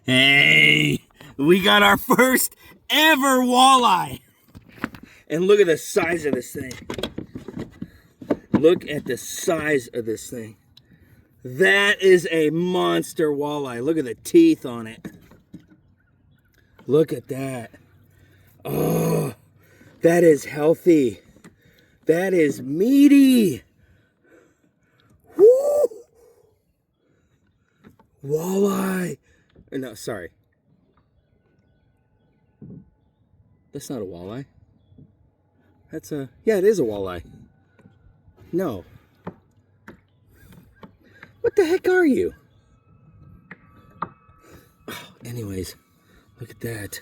Hey, we got our first ever walleye. And look at the size of this thing. Look at the size of this thing. That is a monster walleye. Look at the teeth on it. Look at that. Oh, that is healthy. That is meaty. Woo! Walleye. No, sorry. That's not a walleye. That's a, yeah, it is a walleye. No. What the heck are you? Oh, anyways, look at that.